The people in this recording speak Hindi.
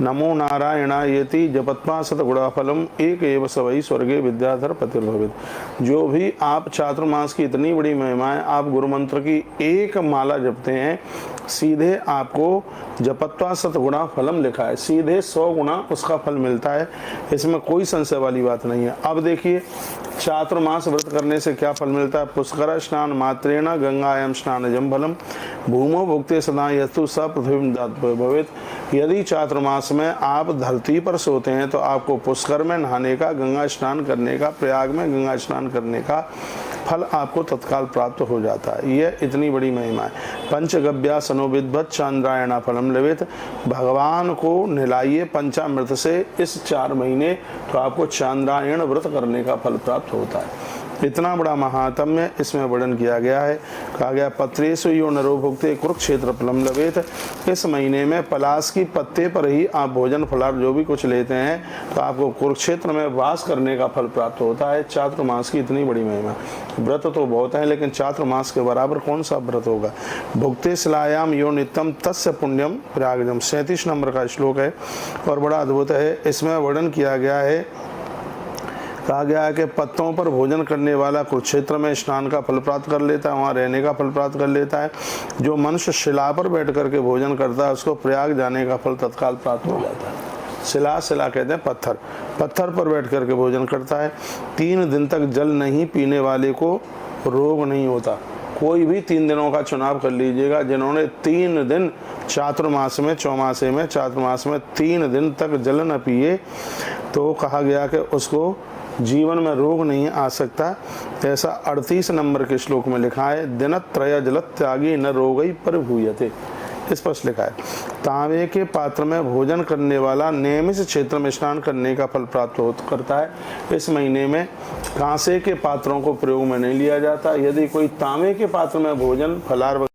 नमो नारायणायेति जपत्वा शतगुणाफलम एक एव स वै स्वर्गे विद्याधर पतिर्भवेत्। जो भी आप चातुर्मास की इतनी बड़ी महिमाएं, आप गुरु मंत्र की एक माला जपते हैं, सीधे आपको जपत्वा शतगुणा फलम लिखा है, सीधे 100 गुना उसका फल मिलता है। इसमें कोई संशय वाली बात नहीं है। अब देखिए चातुर्मास व्रत करने से क्या फल मिलता है। पुष्कर स्नान मात्रेण गंगायाम स्नानजम फलम भूमो भुक्ते सदा यस्तु स पृथ्वी भवेत्। यदि चातुर्मास में आप धरती पर सोते हैं तो आपको पुष्कर में नहाने का, गंगा स्नान करने का, प्रयाग में गंगा स्नान करने का फल आपको तत्काल प्राप्त हो जाता है। यह इतनी बड़ी महिमा है। पंचगव्यासनो विद्वत चांद्रायणा फलम लवेत। भगवान को नहलाइए पंचामृत से इस 4 महीने, तो आपको चांद्रायण व्रत करने का फल प्राप्त होता है। इतना बड़ा महात्म्य इसमें वर्णन किया गया है। कहा गया पत्रेषु यो नरो भुक्ते कुरुक्षेत्र फलम लवेत। इस महीने में पलाश की पत्ते पर ही आप भोजन फलाहार जो भी कुछ लेते हैं तो आपको कुरुक्षेत्र में वास करने का फल प्राप्त होता है। चातुर्मास की इतनी बड़ी महिमा। व्रत तो बहुत है, लेकिन चातुर्मास के बराबर कौन सा व्रत होगा। भुक्ते शिलायाम यो नित्यम तस्य पुण्यम प्रयागजम 37 नंबर का श्लोक है और बड़ा अद्भुत है। इसमें वर्णन किया गया है, कहा गया है कि पत्तों पर भोजन करने वाला कुरुक्षेत्र में स्नान का फल प्राप्त कर लेता है, वहाँ रहने का फल प्राप्त कर लेता है। जो मनुष्य शिला पर बैठ करके भोजन करता है उसको प्रयाग जाने का फल तत्काल प्राप्त हो जाता है। शिला कहते हैं पत्थर, पत्थर पर बैठ करके भोजन करता है। 3 दिन तक जल नहीं पीने वाले को रोग नहीं होता। कोई भी 3 दिनों का चुनाव कर लीजिएगा, जिन्होंने 3 दिन चातुर्मास में, चौमासे में, चातुर्मास में 3 दिन तक जल न पिए, तो कहा गया कि उसको जीवन में रोग नहीं आ सकता। ऐसा 38 नंबर के श्लोक में लिखा है। दिनत्रय जलत्यागी न रोगई परिभूयते, स्पष्ट लिखा है। तांबे के पात्र में भोजन करने वाला नियमित क्षेत्र में स्नान करने का फल प्राप्त करता है। इस महीने में कांसे के पात्रों को प्रयोग में नहीं लिया जाता। यदि कोई तांबे के पात्र में भोजन फलाहार